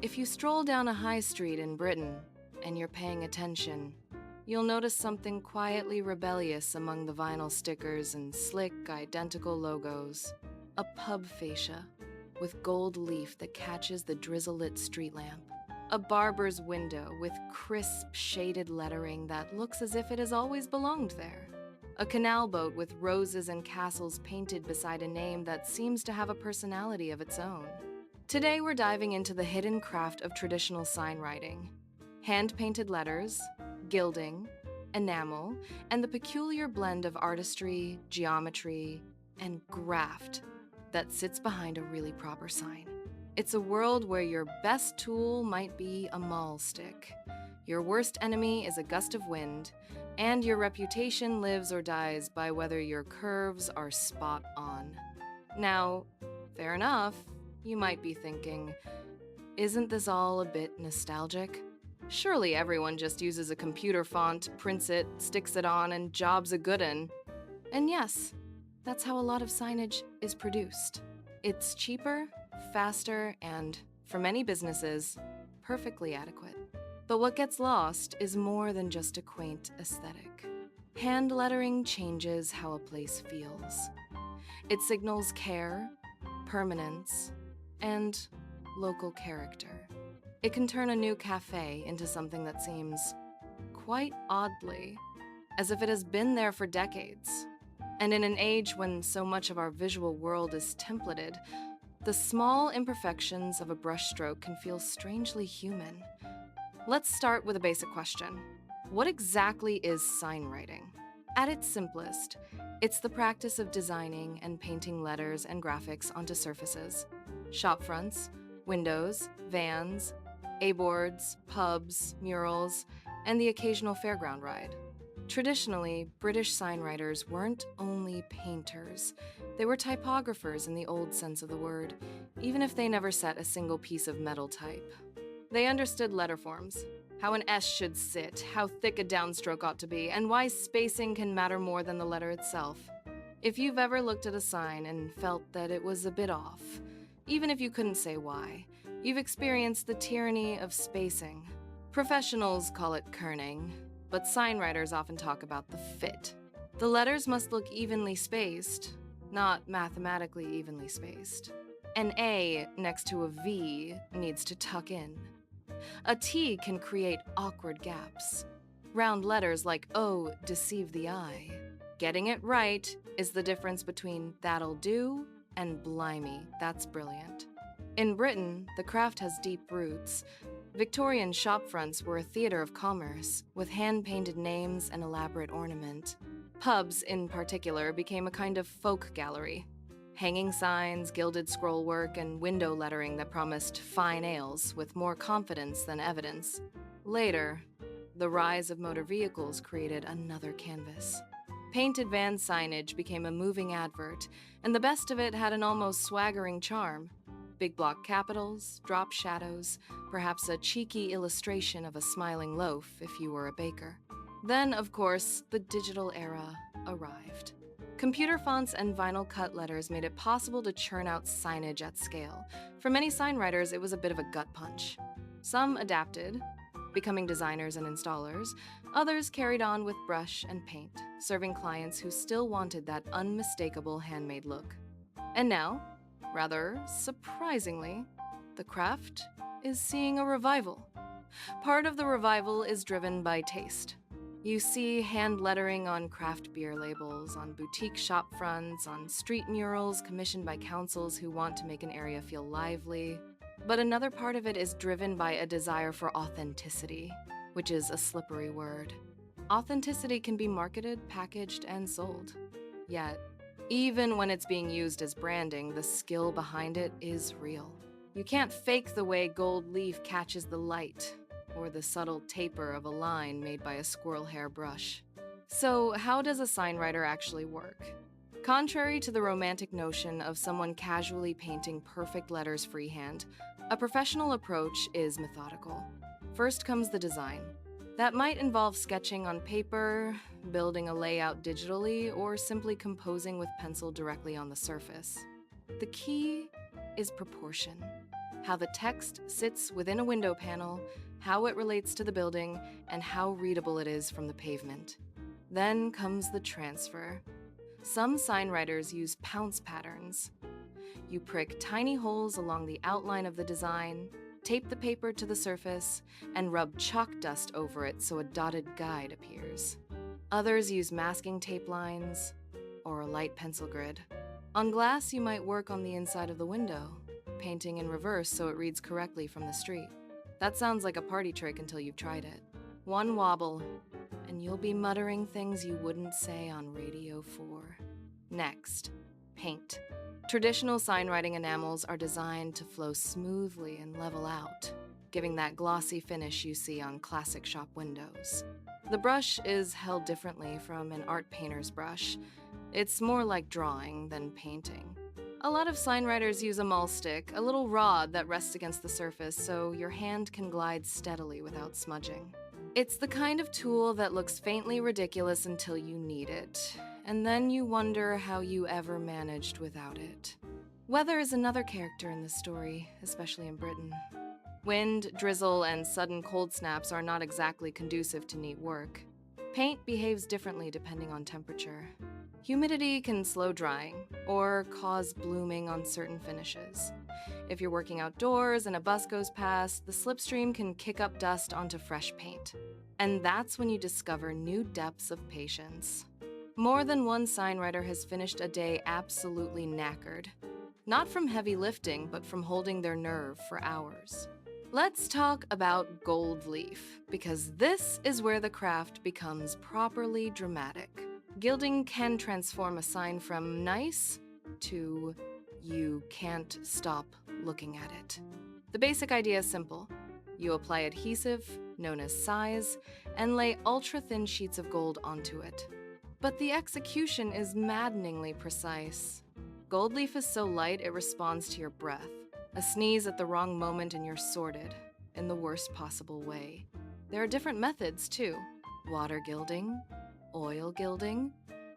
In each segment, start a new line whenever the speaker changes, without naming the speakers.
If you stroll down a high street in Britain and you're paying attention, you'll notice something quietly rebellious among the vinyl stickers and slick, identical logos. A pub fascia with gold leaf that catches the drizzle-lit street lamp. A barber's window with crisp, shaded lettering that looks as if it has always belonged there. A canal boat with roses and castles painted beside a name that seems to have a personality of its own. Today we're diving into the hidden craft of traditional sign writing. Hand-painted letters, gilding, enamel, and the peculiar blend of artistry, geometry, and graft that sits behind a really proper sign. It's a world where your best tool might be a mahl stick, your worst enemy is a gust of wind, and your reputation lives or dies by whether your curves are spot on. Now, fair enough, you might be thinking, isn't this all a bit nostalgic? Surely everyone just uses a computer font, prints it, sticks it on, and job's a good 'un. And yes, that's how a lot of signage is produced. It's cheaper, faster, and, for many businesses, perfectly adequate. But what gets lost is more than just a quaint aesthetic. Hand lettering changes how a place feels. It signals care, permanence, and local character. It can turn a new cafe into something that seems, quite oddly, as if it has been there for decades. And in an age when so much of our visual world is templated, the small imperfections of a brushstroke can feel strangely human. Let's start with a basic question. What exactly is signwriting? At its simplest, it's the practice of designing and painting letters and graphics onto surfaces. Shop fronts, windows, vans, A-boards, pubs, murals, and the occasional fairground ride. Traditionally, British signwriters weren't only painters. They were typographers in the old sense of the word, even if they never set a single piece of metal type. They understood letter forms, how an S should sit, how thick a downstroke ought to be, and why spacing can matter more than the letter itself. If you've ever looked at a sign and felt that it was a bit off, even if you couldn't say why, you've experienced the tyranny of spacing. Professionals call it kerning, but signwriters often talk about the fit. The letters must look evenly spaced, not mathematically evenly spaced. An A next to a V needs to tuck in. A T can create awkward gaps. Round letters like O deceive the eye. Getting it right is the difference between that'll do and blimey, that's brilliant. In Britain, the craft has deep roots. Victorian shopfronts were a theater of commerce, with hand-painted names and elaborate ornament. Pubs, in particular, became a kind of folk gallery. Hanging signs, gilded scrollwork, and window lettering that promised fine ales with more confidence than evidence. Later, the rise of motor vehicles created another canvas. Painted van signage became a moving advert, and the best of it had an almost swaggering charm. Big block capitals, drop shadows, perhaps a cheeky illustration of a smiling loaf if you were a baker. Then, of course, the digital era arrived. Computer fonts and vinyl cut letters made it possible to churn out signage at scale. For many signwriters, it was a bit of a gut punch. Some adapted, becoming designers and installers. Others carried on with brush and paint, serving clients who still wanted that unmistakable handmade look. And now, rather surprisingly, the craft is seeing a revival. Part of the revival is driven by taste. You see hand lettering on craft beer labels, on boutique shop fronts, on street murals commissioned by councils who want to make an area feel lively. But another part of it is driven by a desire for authenticity, which is a slippery word. Authenticity can be marketed, packaged, and sold. Yet, even when it's being used as branding, the skill behind it is real. You can't fake the way gold leaf catches the light, or the subtle taper of a line made by a squirrel hair brush. So, how does a signwriter actually work? Contrary to the romantic notion of someone casually painting perfect letters freehand, a professional approach is methodical. First comes the design. That might involve sketching on paper, building a layout digitally, or simply composing with pencil directly on the surface. The key is proportion. how the text sits within a window panel, how it relates to the building, and how readable it is from the pavement. Then comes the transfer. Some sign writers use pounce patterns. You prick tiny holes along the outline of the design, tape the paper to the surface, and rub chalk dust over it so a dotted guide appears. Others use masking tape lines or a light pencil grid. On glass, you might work on the inside of the window, painting in reverse so it reads correctly from the street. That sounds like a party trick until you've tried it. One wobble, and you'll be muttering things you wouldn't say on Radio 4. Next, paint. Traditional signwriting enamels are designed to flow smoothly and level out, giving that glossy finish you see on classic shop windows. The brush is held differently from an art painter's brush. It's more like drawing than painting. A lot of signwriters use a mahl stick, a little rod that rests against the surface so your hand can glide steadily without smudging. It's the kind of tool that looks faintly ridiculous until you need it, and then you wonder how you ever managed without it. Weather is another character in this story, especially in Britain. Wind, drizzle, and sudden cold snaps are not exactly conducive to neat work. Paint behaves differently depending on temperature. Humidity can slow drying or cause blooming on certain finishes. If you're working outdoors and a bus goes past, the slipstream can kick up dust onto fresh paint. And that's when you discover new depths of patience. More than one signwriter has finished a day absolutely knackered. Not from heavy lifting, but from holding their nerve for hours. Let's talk about gold leaf, because this is where the craft becomes properly dramatic. Gilding can transform a sign from nice to you can't stop looking at it. The basic idea is simple. You apply adhesive, known as size, and lay ultra-thin sheets of gold onto it. But the execution is maddeningly precise. Gold leaf is so light it responds to your breath. A sneeze at the wrong moment and you're sorted, in the worst possible way. There are different methods, too. Water gilding, oil gilding,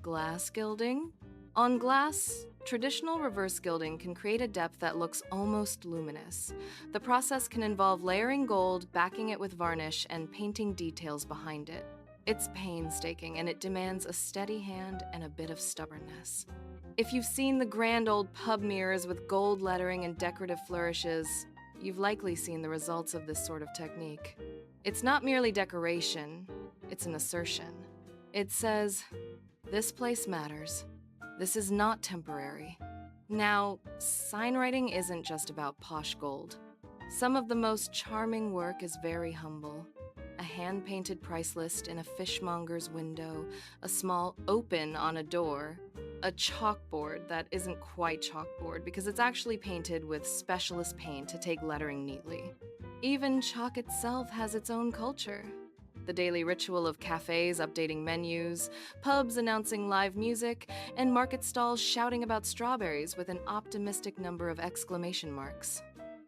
glass gilding. On glass, traditional reverse gilding can create a depth that looks almost luminous. The process can involve layering gold, backing it with varnish, and painting details behind it. It's painstaking, and it demands a steady hand and a bit of stubbornness. If you've seen the grand old pub mirrors with gold lettering and decorative flourishes, you've likely seen the results of this sort of technique. It's not merely decoration, it's an assertion. It says, this place matters. This is not temporary. Now, signwriting isn't just about posh gold. Some of the most charming work is very humble. A hand-painted price list in a fishmonger's window, a small open on a door, a chalkboard that isn't quite chalkboard because it's actually painted with specialist paint to take lettering neatly. Even chalk itself has its own culture. The daily ritual of cafes updating menus, pubs announcing live music, and market stalls shouting about strawberries with an optimistic number of exclamation marks.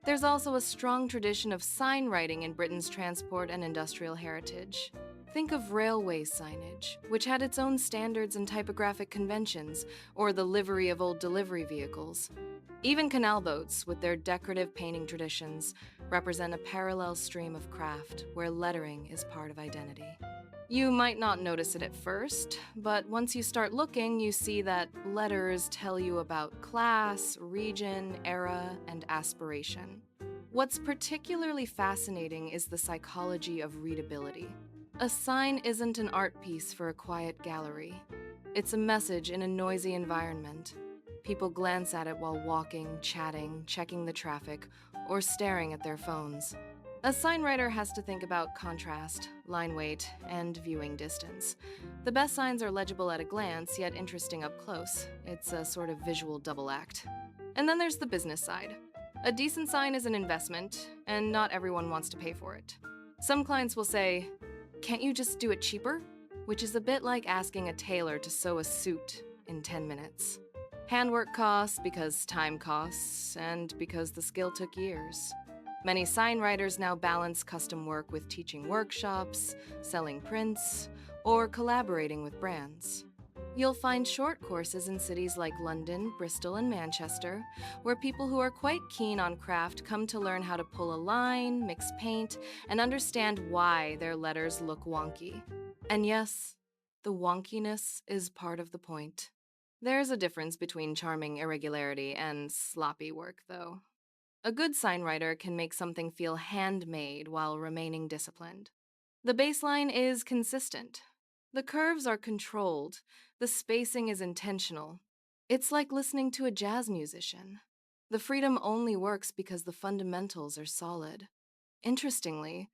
There's also a strong tradition of sign writing in Britain's transport and industrial heritage. Think of railway signage, which had its own standards and typographic conventions, or the livery of old delivery vehicles. Even canal boats, with their decorative painting traditions, represent a parallel stream of craft where lettering is part of identity. You might not notice it at first, but once you start looking, you see that letters tell you about class, region, era, and aspiration. What's particularly fascinating is the psychology of readability. A sign isn't an art piece for a quiet gallery. It's a message in a noisy environment. People glance at it while walking, chatting, checking the traffic, or staring at their phones. A signwriter has to think about contrast, line weight, and viewing distance. The best signs are legible at a glance, yet interesting up close. It's a sort of visual double act. And then there's the business side. A decent sign is an investment, and not everyone wants to pay for it. Some clients will say, "Can't you just do it cheaper?" Which is a bit like asking a tailor to sew a suit in 10 minutes. Handwork costs because time costs, and because the skill took years. Many signwriters now balance custom work with teaching workshops, selling prints, or collaborating with brands. You'll find short courses in cities like London, Bristol, and Manchester, where people who are quite keen on craft come to learn how to pull a line, mix paint, and understand why their letters look wonky. And yes, the wonkiness is part of the point. There's a difference between charming irregularity and sloppy work, though. A good signwriter can make something feel handmade while remaining disciplined. The baseline is consistent. The curves are controlled. The spacing is intentional. It's like listening to a jazz musician. The freedom only works because the fundamentals are solid. Interestingly,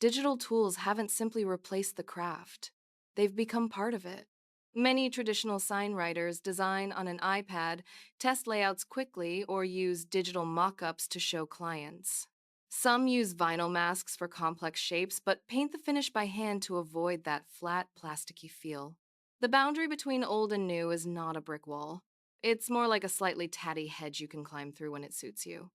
digital tools haven't simply replaced the craft, they've become part of it. Many traditional signwriters design on an iPad, test layouts quickly, or use digital mock ups to show clients. Some use vinyl masks for complex shapes, but paint the finish by hand to avoid that flat, plasticky feel. The boundary between old and new is not a brick wall. It's more like a slightly tatty hedge you can climb through when it suits you.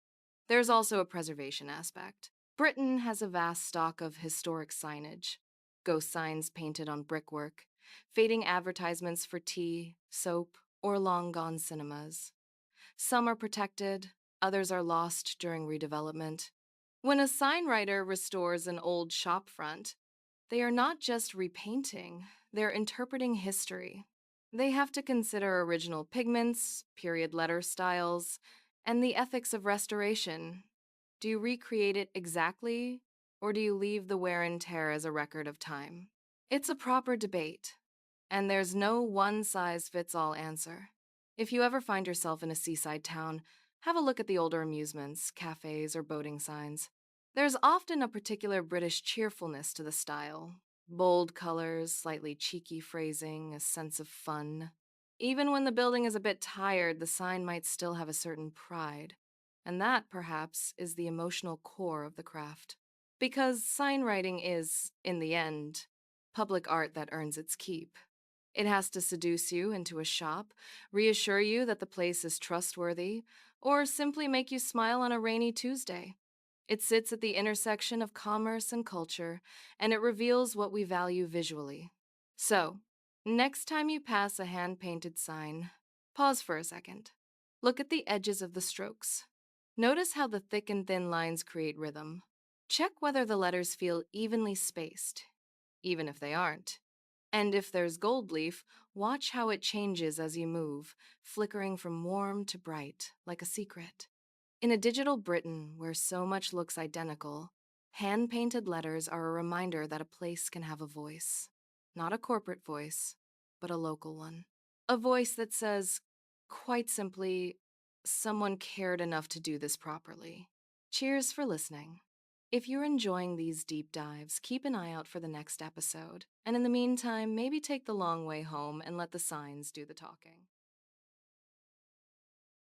There's also a preservation aspect. Britain has a vast stock of historic signage: ghost signs painted on brickwork, fading advertisements for tea, soap, or long gone cinemas. Some are protected, others are lost during redevelopment. When a signwriter restores an old shopfront, they are not just repainting, they're interpreting history. They have to consider original pigments, period letter styles, and the ethics of restoration. Do you recreate it exactly, or do you leave the wear and tear as a record of time? It's a proper debate, and there's no one size fits all answer. If you ever find yourself in a seaside town, have a look at the older amusements, cafes, or boating signs. There's often a particular British cheerfulness to the style: bold colors, slightly cheeky phrasing, a sense of fun. Even when the building is a bit tired, the sign might still have a certain pride. And that, perhaps, is the emotional core of the craft. Because signwriting is, in the end, public art that earns its keep. It has to seduce you into a shop, reassure you that the place is trustworthy, or simply make you smile on a rainy Tuesday. It sits at the intersection of commerce and culture, and it reveals what we value visually. So, next time you pass a hand-painted sign, pause for a second. Look at the edges of the strokes. Notice how the thick and thin lines create rhythm. Check whether the letters feel evenly spaced, even if they aren't. And if there's gold leaf, watch how it changes as you move, flickering from warm to bright, like a secret. In a digital Britain where so much looks identical, hand-painted letters are a reminder that a place can have a voice. Not a corporate voice, but a local one. A voice that says, quite simply, someone cared enough to do this properly. Cheers for listening. If you're enjoying these deep dives, keep an eye out for the next episode. And in the meantime, maybe take the long way home and let the signs do the talking.